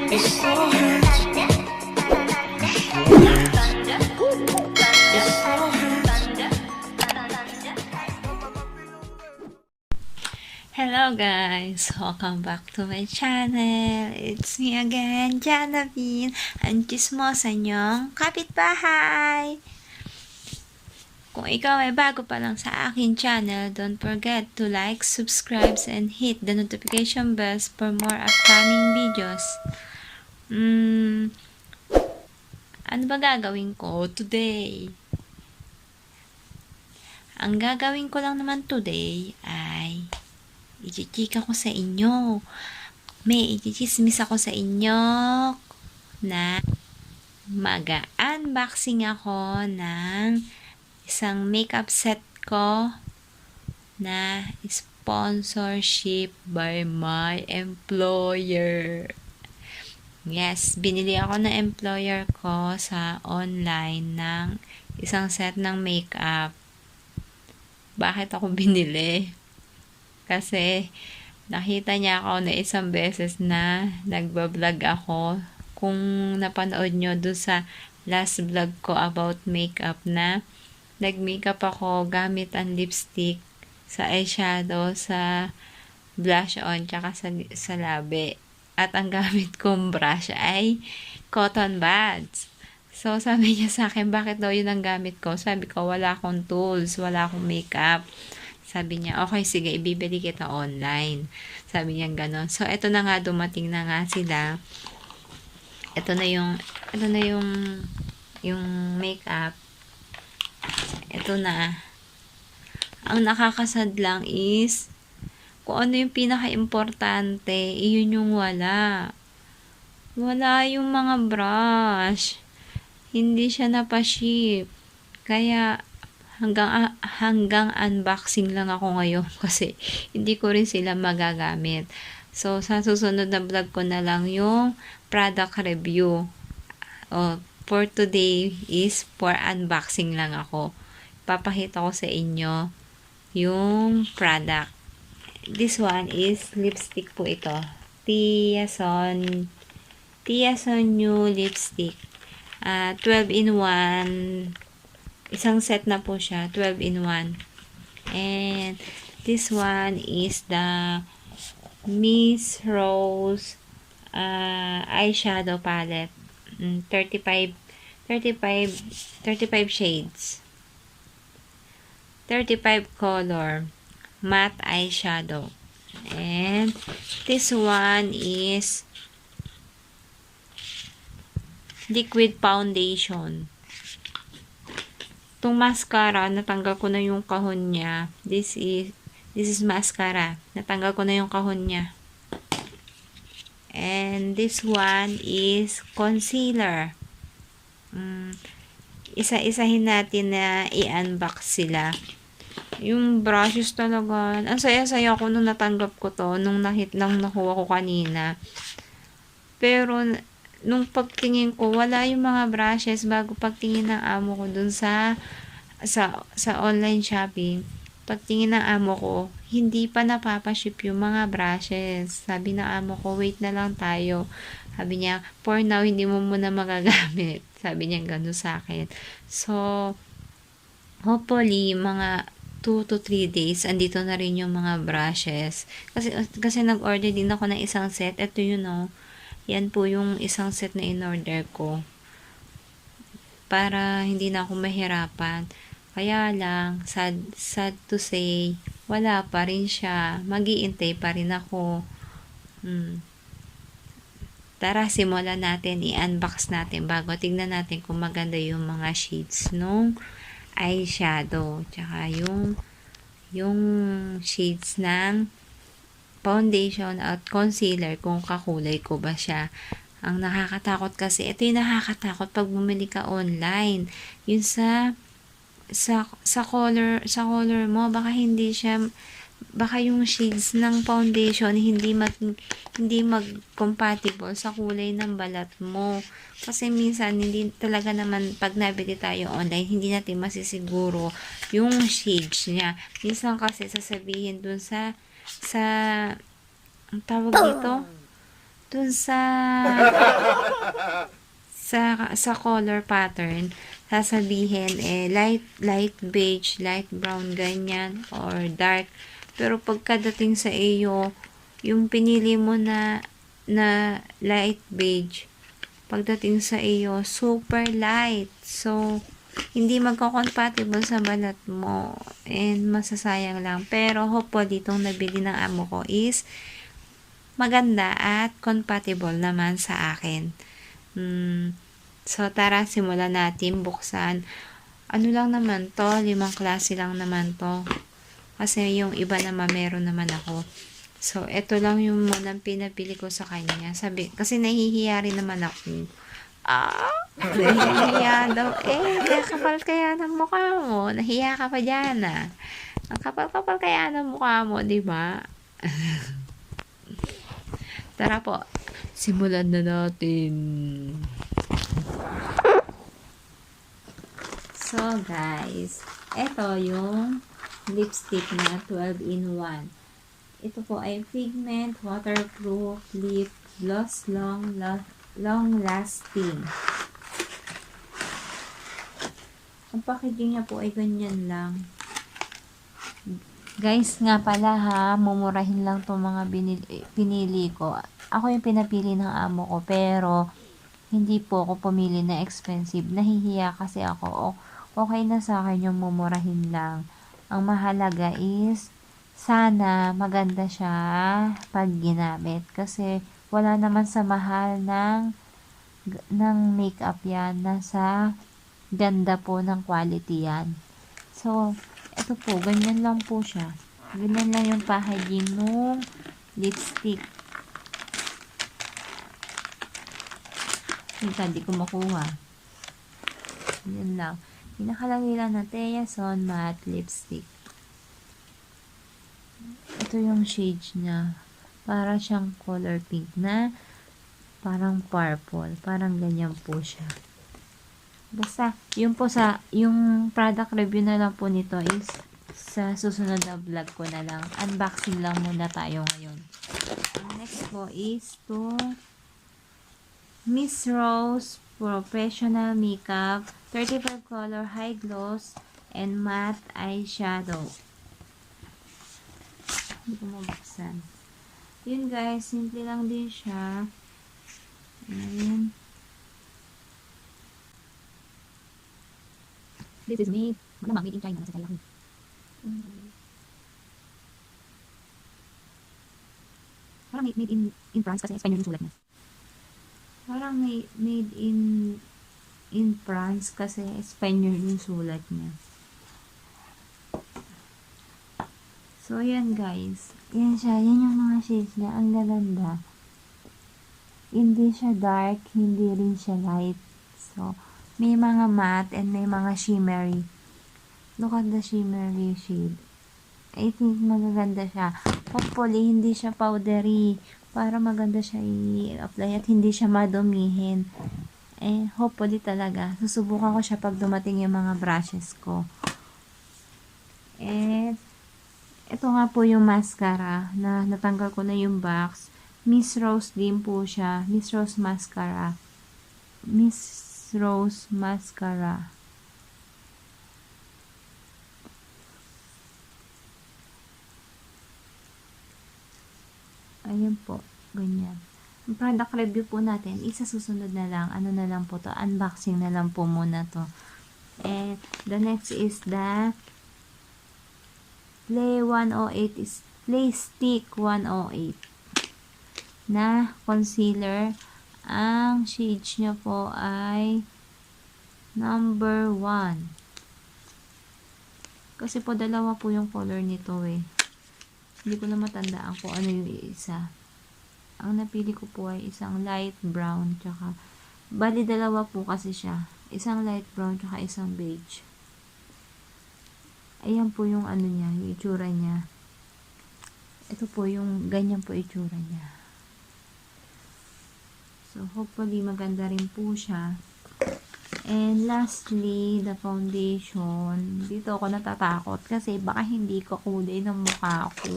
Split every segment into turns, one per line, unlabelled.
It so hurts. It so hurts.
Hello guys! Welcome back to my channel. It's me again, Janavin, ang chismosa niyong kapitbahay. Kung ikaw ay bago pa lang sa akin channel, don't forget to like, subscribe, and hit the notification bells for more upcoming videos. Ano ba gagawin ko today? Ang gagawin ko lang naman today ay ichichika ko sa inyo. May ichichismis ako sa inyo na mag-unboxing ako ng isang makeup set ko na sponsorship by my employer. Yes, binili ako ng employer ko sa online ng isang set ng makeup. Bakit ako binili? Kasi nakita niya ako na isang beses na nagbablog ako. Kung napanood nyo doon sa last vlog ko about makeup na nag-makeup ako gamit ang lipstick sa eyeshadow, sa blush on, tsaka sa labi. At ang gamit kong brush ay cotton buds. So, sabi niya sa akin, bakit daw yun ang gamit ko? Sabi ko, wala akong tools, wala akong makeup. Sabi niya, okay, sige, ibibili kita online. Sabi niya gano'n. So, eto na nga, dumating na nga sila. Ito na yung makeup. Ito na. Ang nakakasad lang is, kung ano yung pinaka-importante, iyon yung wala. Wala yung mga brush. Hindi siya napaship. Kaya, hanggang unboxing lang ako ngayon kasi hindi ko rin sila magagamit. So, sa susunod na vlog ko na lang yung product review. For today is for unboxing lang ako. Papakita ko sa inyo yung product. This one is lipstick po ito. Tiason New Lipstick. 12 in 1. Isang set na po siya, 12 in 1. And this one is the Miss Rose eyeshadow palette. 35 shades. 35 color matte eyeshadow. And this one is liquid foundation. Itong mascara, natanggal ko na yung kahon niya. This is mascara. Natanggal ko na yung kahon niya. And this one is concealer. Isa-isahin natin na i-unbox sila. Yung brushes talaga. Ang saya-saya ko nung natanggap ko to. Nung nakuha ko kanina. Pero, nung pagtingin ko, wala yung mga brushes bago pagtingin ng amo ko dun sa online shopping. Pagtingin ng amo ko, hindi pa napapaship yung mga brushes. Sabi ng amo ko, wait na lang tayo. Sabi niya, for now, hindi mo muna magagamit. Sabi niya gano'n sa akin. So, hopefully, mga 2 to 3 days, andito na rin yung mga brushes. Kasi nag-order din ako ng isang set. Ito yun, yan po yung isang set na in-order ko. Para hindi na ako mahirapan. Kaya lang, sad to say, wala pa rin siya. Mag-iintay pa rin ako. Tara, simulan natin. I-unbox natin bago tignan natin kung maganda yung mga shades nung eyeshadow. Tsaka yung shades ng foundation at concealer, kung kakulay ko ba siya. Ang nakakatakot kasi, ito yung nakakatakot pag bumili ka online. Yung sa color mo, baka hindi siya, baka yung shades ng foundation hindi mag-compatible sa kulay ng balat mo. Kasi minsan, hindi talaga naman, pag nabili tayo online, hindi natin masisiguro yung shades niya. Minsan kasi sasabihin dun ang tawag dito, dun sa color pattern, sasabihin light beige, light brown, ganyan, or dark. Pero pagkadating sa iyo, yung pinili mo na light beige, pagdating sa iyo, super light. So, hindi magko-compatible sa balat mo. And masasayang lang. Pero hopefully, itong nabili ng amo ko is maganda at compatible naman sa akin. So, tara, simulan natin buksan. Ano lang naman to? 5 klase lang naman to. Kasi yung iba naman, meron naman ako. So, ito lang yung munang pinabili ko sa kanya. Kasi nahihiya rin naman ako. Nahihiya daw. Kaya kapal kaya ng mukha mo. Nahiya ka pa dyan, Ang kapal-kapal kaya ng mukha mo, di ba? Tara po, simulan na natin. So, guys, ito yung lipstick na 12-in-1. Ito po ay pigment, waterproof, lip gloss, long lasting. Ang packaging niya po ay ganyan lang. Guys, nga pala mumurahin lang itong mga pinili ko. Ako yung pinapili ng amo ko, pero hindi po ako pumili na expensive. Nahihiya kasi ako. Okay na sa akin yung mumurahin lang. Ang mahalaga is, sana maganda siya pag ginamit. Kasi wala naman sa mahal ng makeup yan. Nasa ganda po ng quality yan. So, ito po, ganyan lang po siya. Ganyan lang yung packaging ng lipstick. Hindi ko makuha. Yan lang. Pinakalagay lang na Teyason Matte Lipstick. Ito yung shades niya. Para siyang color pink na parang purple. Parang ganyan po siya. Basta, yung product review na lang po nito is sa susunod na vlog ko na lang. Unboxing lang muna tayo ngayon. Next po is to Miss Rose Professional Makeup 35 color high gloss and matte eyeshadow. Hindi ko mabuksan. Yun guys, simple lang din siya. Ayan. This is made. Malamang made in China. Nasa China. Parang made in France kasi Espanyol yung sulat niya. Parang made in France kasi Espanyol yung sulat niya. So, yan guys. Yan siya. Yan yung mga shades niya. Ang gaganda. Hindi siya dark. Hindi rin siya light. So, may mga matte and may mga shimmery. Look at the shimmery shade. I think magaganda siya. Hopefully, hindi siya powdery. Para maganda siya i-apply at hindi siya madumihin. Hopefully talaga. Susubukan ko siya pag dumating yung mga brushes ko. Ito nga po yung mascara na natanggal ko na yung box. Miss Rose din po siya. Miss Rose mascara. Miss Rose mascara. Ayan po. Ganyan. Ang product review po natin, isa susunod na lang. Ano na lang po to? Unboxing na lang po muna to. And the next is the Play 108 is Play Stick 108 na concealer. Ang shades niya po ay number 1. Kasi po dalawa po yung color nito Hindi ko na matandaan kung ano yung isa. Ang napili ko po ay isang light brown tsaka bali dalawa po kasi siya. Isang light brown tsaka isang beige. Ayan po yung ano niya, yung itsura niya. Ito po yung ganyan po itsura niya. So, hopefully maganda rin po siya. And lastly, the foundation. Dito ako natatakot kasi baka hindi ko kulay ng mukha ko.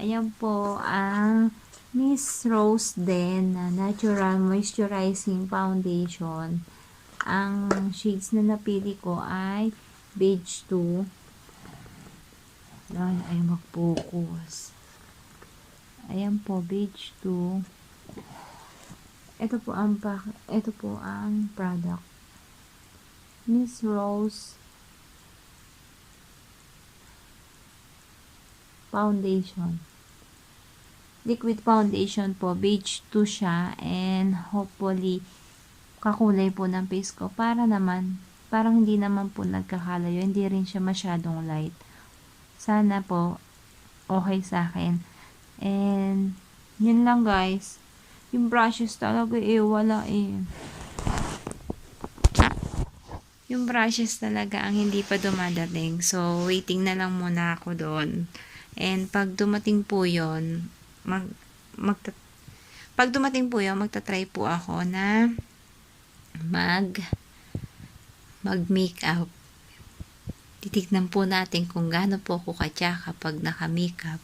Ayan po ang Miss Rose din na Natural Moisturizing Foundation. Ang shades na napili ko ay Beige 2. Ay mag-focus. Ayan po, Beige 2. Ito po ang product. Miss Rose Foundation. Liquid foundation po. Beige 2 siya. And hopefully, kakulay po ng face ko. Parang hindi naman po nagkakalayo. Hindi rin siya masyadong light. Sana po, okay sa akin. And, yun lang guys. Yung brushes talaga wala Yung brushes talaga ang hindi pa dumadating. So, waiting na lang muna ako doon. And pag dumating po yun, magta-try po ako na mag-makeup. Titignan po natin kung gaano po ako katsaka pag naka-makeup.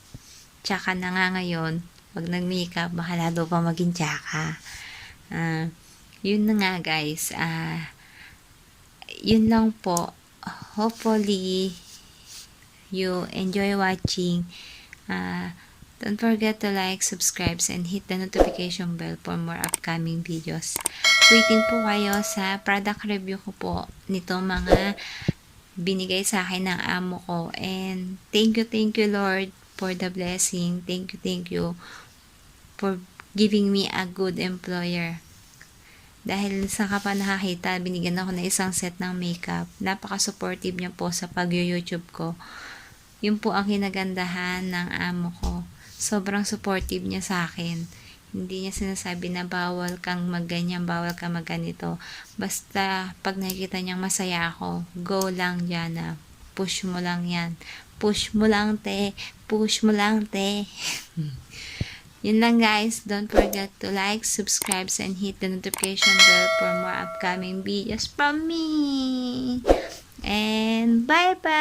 Tsaka na nga ngayon, pag nag-makeup, baka lalo pa maging tsaka. Yun na nga guys. Yun lang po. Hopefully, you enjoy watching. Don't forget to like, subscribe, and hit the notification bell for more upcoming videos. Waiting po kayo sa product review ko po nito mga binigay sa akin ng amo ko. And thank you Lord for the blessing. Thank you for giving me a good employer. Dahil sa ka pa nakakita, binigyan ako ng isang set ng makeup. Napaka-supportive niya po sa pag-YouTube ko. Yun po ang kinagandahan ng amo ko. Sobrang supportive niya sa akin. Hindi niya sinasabi na bawal kang magganyan, bawal kang magganito. Basta pag nakikita niyang masaya ako, go lang Jana. Push mo lang yan. Push mo lang te. Push mo lang te. Yun lang guys. Don't forget to like, subscribe, and hit the notification bell for more upcoming videos from me. And bye-bye!